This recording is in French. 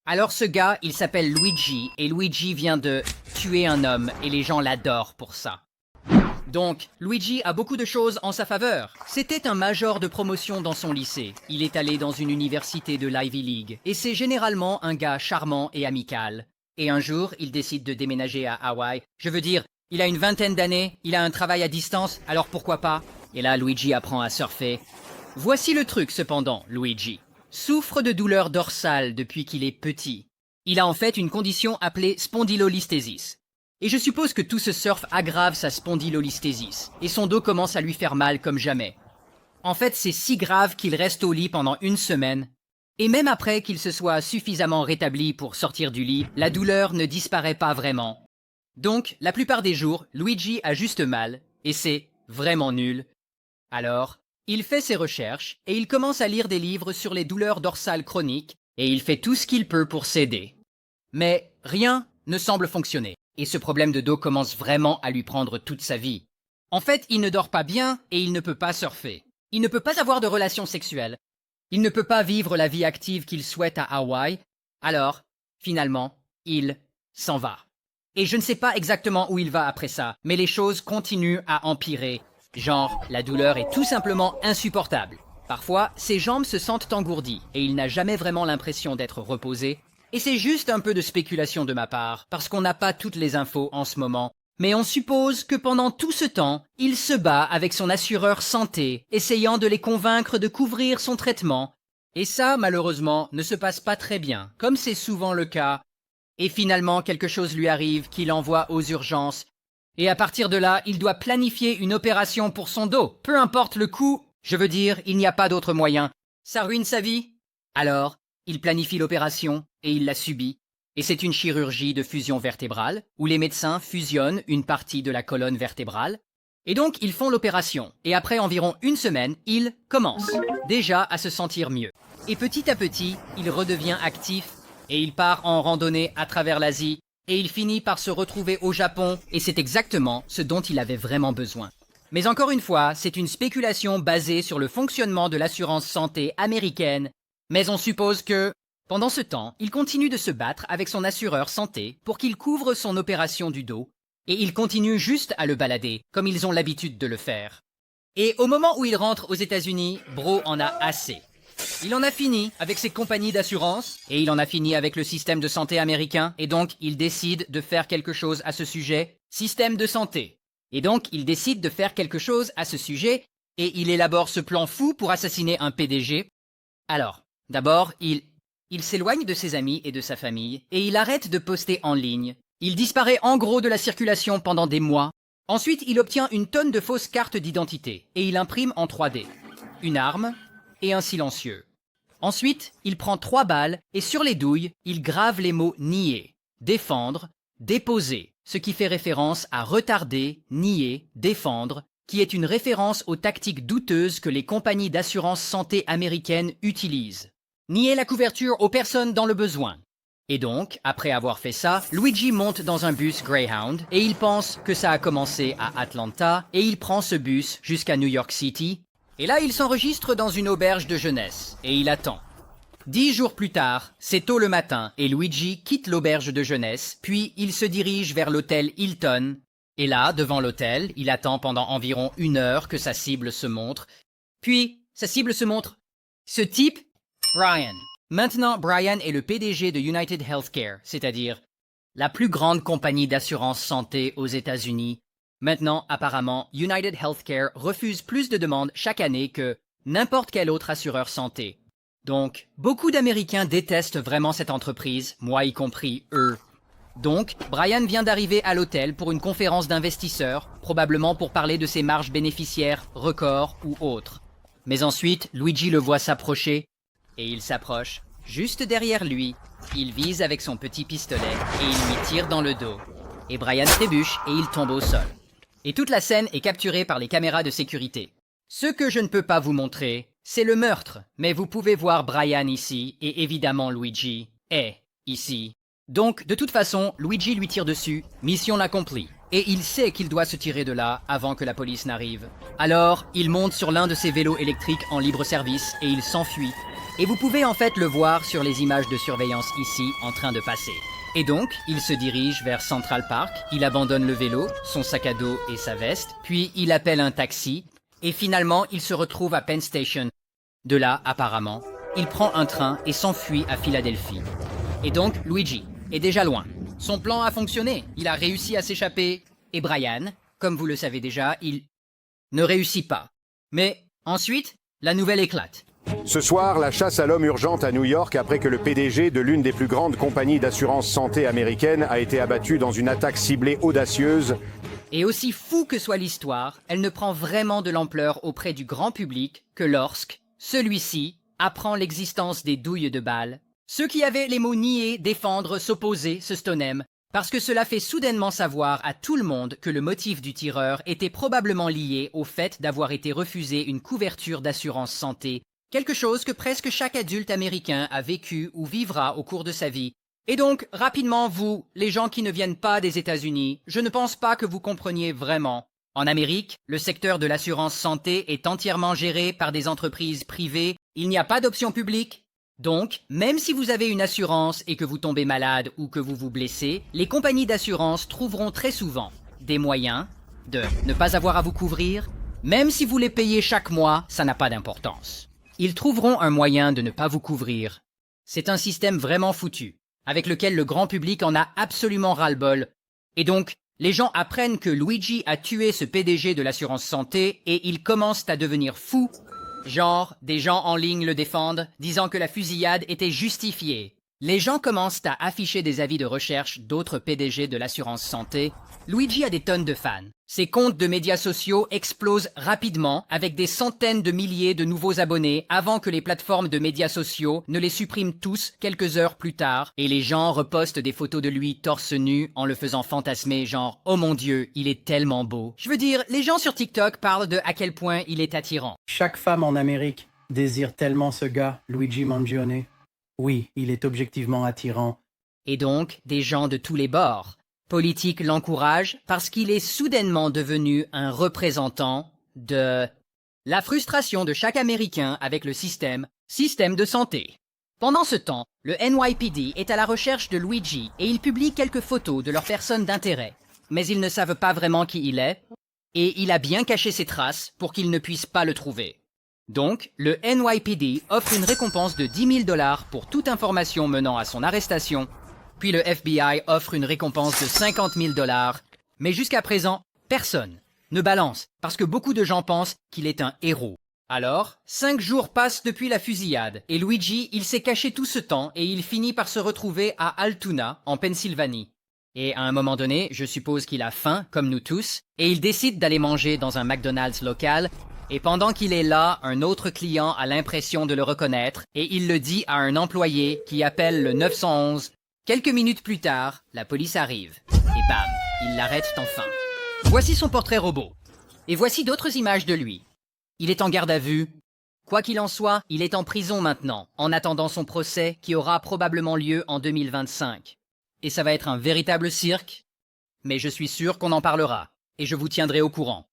Alors ce gars, il s'appelle Luigi, et Luigi vient de tuer un homme, et les gens l'adorent pour ça. Donc, Luigi a beaucoup de choses en sa faveur. C'était un major de promotion dans son lycée. Il est allé dans une université de l'Ivy League. Et c'est généralement un gars charmant et amical. Et un jour, il décide de déménager à Hawaï. Je veux dire, il a une vingtaine d'années, il a un travail à distance, alors pourquoi pas? Et là, Luigi apprend à surfer. Voici le truc cependant, Luigi souffre de douleurs dorsales depuis qu'il est petit. Il a en fait une condition appelée spondylolisthésis. Et je suppose que tout ce surf aggrave sa spondylolisthésis, et son dos commence à lui faire mal comme jamais. En fait, c'est si grave qu'il reste au lit pendant une semaine, et même après qu'il se soit suffisamment rétabli pour sortir du lit, la douleur ne disparaît pas vraiment. Donc, la plupart des jours, Luigi a juste mal, et c'est vraiment nul. Alors, il fait ses recherches, et il commence à lire des livres sur les douleurs dorsales chroniques, et il fait tout ce qu'il peut pour s'aider. Mais rien ne semble fonctionner, et ce problème de dos commence vraiment à lui prendre toute sa vie. En fait, il ne dort pas bien, et il ne peut pas surfer. Il ne peut pas avoir de relations sexuelles. Il ne peut pas vivre la vie active qu'il souhaite à Hawaï. Alors, finalement, il s'en va. Et je ne sais pas exactement où il va après ça, mais les choses continuent à empirer. Genre, la douleur est tout simplement insupportable. Parfois, ses jambes se sentent engourdies, et il n'a jamais vraiment l'impression d'être reposé. Et c'est juste un peu de spéculation de ma part, parce qu'on n'a pas toutes les infos en ce moment. Mais on suppose que pendant tout ce temps, il se bat avec son assureur santé, essayant de les convaincre de couvrir son traitement. Et ça, malheureusement, ne se passe pas très bien, comme c'est souvent le cas. Et finalement, quelque chose lui arrive qui l'envoie aux urgences. Et à partir de là, il doit planifier une opération pour son dos. Peu importe le coût, je veux dire, il n'y a pas d'autre moyen. Ça ruine sa vie. Alors, il planifie l'opération, et il la subit. Et c'est une chirurgie de fusion vertébrale, où les médecins fusionnent une partie de la colonne vertébrale. Et donc, ils font l'opération. Et après environ une semaine, il commence déjà à se sentir mieux. Et petit à petit, il redevient actif, et il part en randonnée à travers l'Asie, et il finit par se retrouver au Japon, et c'est exactement ce dont il avait vraiment besoin. Mais encore une fois, c'est une spéculation basée sur le fonctionnement de l'assurance santé américaine, mais on suppose que, pendant ce temps, il continue de se battre avec son assureur santé pour qu'il couvre son opération du dos, et il continue juste à le balader, comme ils ont l'habitude de le faire. Et au moment où il rentre aux États-Unis, Bro en a assez. Il en a fini avec ses compagnies d'assurance, et il en a fini avec le système de santé américain, et donc il décide de faire quelque chose à ce sujet. Système de santé. Et donc il décide de faire quelque chose à ce sujet, et il élabore ce plan fou pour assassiner un PDG. Alors, d'abord, il s'éloigne de ses amis et de sa famille, et il arrête de poster en ligne. Il disparaît en gros de la circulation pendant des mois. Ensuite, il obtient une tonne de fausses cartes d'identité, et il imprime en 3D. Une arme et un silencieux. Ensuite, il prend 3 balles, et sur les douilles, il grave les mots nier, défendre, déposer, ce qui fait référence à retarder, nier, défendre, qui est une référence aux tactiques douteuses que les compagnies d'assurance santé américaines utilisent. Nier la couverture aux personnes dans le besoin. Et donc, après avoir fait ça, Luigi monte dans un bus Greyhound, et il pense que ça a commencé à Atlanta, et il prend ce bus jusqu'à New York City, et là il s'enregistre dans une auberge de jeunesse, et il attend. 10 jours plus tard, c'est tôt le matin, et Luigi quitte l'auberge de jeunesse, puis il se dirige vers l'hôtel Hilton, et là, devant l'hôtel, il attend pendant environ 1 heure que sa cible se montre, puis sa cible se montre. Ce type, Brian. Maintenant, Brian est le PDG de United Healthcare, c'est-à-dire la plus grande compagnie d'assurance santé aux États-Unis. Maintenant, apparemment, United Healthcare refuse plus de demandes chaque année que n'importe quel autre assureur santé. Donc, beaucoup d'Américains détestent vraiment cette entreprise, moi y compris eux. Donc, Brian vient d'arriver à l'hôtel pour une conférence d'investisseurs, probablement pour parler de ses marges bénéficiaires, records ou autres. Mais ensuite, Luigi le voit s'approcher, et il s'approche. Juste derrière lui, il vise avec son petit pistolet, et il lui tire dans le dos. Et Brian trébuche, et il tombe au sol. Et toute la scène est capturée par les caméras de sécurité. Ce que je ne peux pas vous montrer, c'est le meurtre, mais vous pouvez voir Brian ici, et évidemment Luigi est ici. Donc, de toute façon, Luigi lui tire dessus, mission accomplie. Et il sait qu'il doit se tirer de là avant que la police n'arrive. Alors, il monte sur l'un de ses vélos électriques en libre service et il s'enfuit. Et vous pouvez en fait le voir sur les images de surveillance ici en train de passer. Et donc, il se dirige vers Central Park, il abandonne le vélo, son sac à dos et sa veste, puis il appelle un taxi, et finalement il se retrouve à Penn Station. De là, apparemment, il prend un train et s'enfuit à Philadelphie. Et donc, Luigi est déjà loin. Son plan a fonctionné, il a réussi à s'échapper. Et Brian, comme vous le savez déjà, il ne réussit pas. Mais ensuite, la nouvelle éclate. Ce soir, la chasse à l'homme urgente à New York après que le PDG de l'une des plus grandes compagnies d'assurance santé américaine a été abattu dans une attaque ciblée audacieuse. Et aussi fou que soit l'histoire, elle ne prend vraiment de l'ampleur auprès du grand public que lorsque celui-ci apprend l'existence des douilles de balles. Ceux qui avaient les mots nier, défendre, s'opposer se stonèment, parce que cela fait soudainement savoir à tout le monde que le motif du tireur était probablement lié au fait d'avoir été refusé une couverture d'assurance santé, quelque chose que presque chaque adulte américain a vécu ou vivra au cours de sa vie. Et donc, rapidement, vous, les gens qui ne viennent pas des États-Unis, je ne pense pas que vous compreniez vraiment. En Amérique, le secteur de l'assurance santé est entièrement géré par des entreprises privées, il n'y a pas d'option publique. Donc, même si vous avez une assurance et que vous tombez malade ou que vous vous blessez, les compagnies d'assurance trouveront très souvent des moyens de ne pas avoir à vous couvrir. Même si vous les payez chaque mois, ça n'a pas d'importance. Ils trouveront un moyen de ne pas vous couvrir. C'est un système vraiment foutu, avec lequel le grand public en a absolument ras-le-bol. Et donc, les gens apprennent que Luigi a tué ce PDG de l'assurance santé et ils commencent à devenir fous. Genre, des gens en ligne le défendent, disant que la fusillade était justifiée. Les gens commencent à afficher des avis de recherche d'autres PDG de l'assurance santé. Luigi a des tonnes de fans. Ses comptes de médias sociaux explosent rapidement avec des centaines de milliers de nouveaux abonnés avant que les plateformes de médias sociaux ne les suppriment tous quelques heures plus tard et les gens repostent des photos de lui torse nu en le faisant fantasmer genre « Oh mon Dieu, il est tellement beau ». Je veux dire, les gens sur TikTok parlent de à quel point il est attirant. Chaque femme en Amérique désire tellement ce gars, Luigi Mangione. Oui, il est objectivement attirant. Et donc, des gens de tous les bords. Politique l'encourage parce qu'il est soudainement devenu un représentant de la frustration de chaque Américain avec le système de santé. Pendant ce temps, le NYPD est à la recherche de Luigi et il publie quelques photos de leurs personnes d'intérêt. Mais ils ne savent pas vraiment qui il est et il a bien caché ses traces pour qu'ils ne puissent pas le trouver. Donc, le NYPD offre une récompense de 10 000 $ pour toute information menant à son arrestation. Puis le FBI offre une récompense de 50 000 $. Mais jusqu'à présent, personne ne balance parce que beaucoup de gens pensent qu'il est un héros. Alors, 5 jours passent depuis la fusillade et Luigi, il s'est caché tout ce temps et il finit par se retrouver à Altoona, en Pennsylvanie. Et à un moment donné, je suppose qu'il a faim, comme nous tous, et il décide d'aller manger dans un McDonald's local. Et pendant qu'il est là, un autre client a l'impression de le reconnaître et il le dit à un employé qui appelle le 911. Quelques minutes plus tard, la police arrive. Et bam, il l'arrête enfin. Voici son portrait robot. Et voici d'autres images de lui. Il est en garde à vue. Quoi qu'il en soit, il est en prison maintenant, en attendant son procès qui aura probablement lieu en 2025. Et ça va être un véritable cirque. Mais je suis sûr qu'on en parlera. Et je vous tiendrai au courant.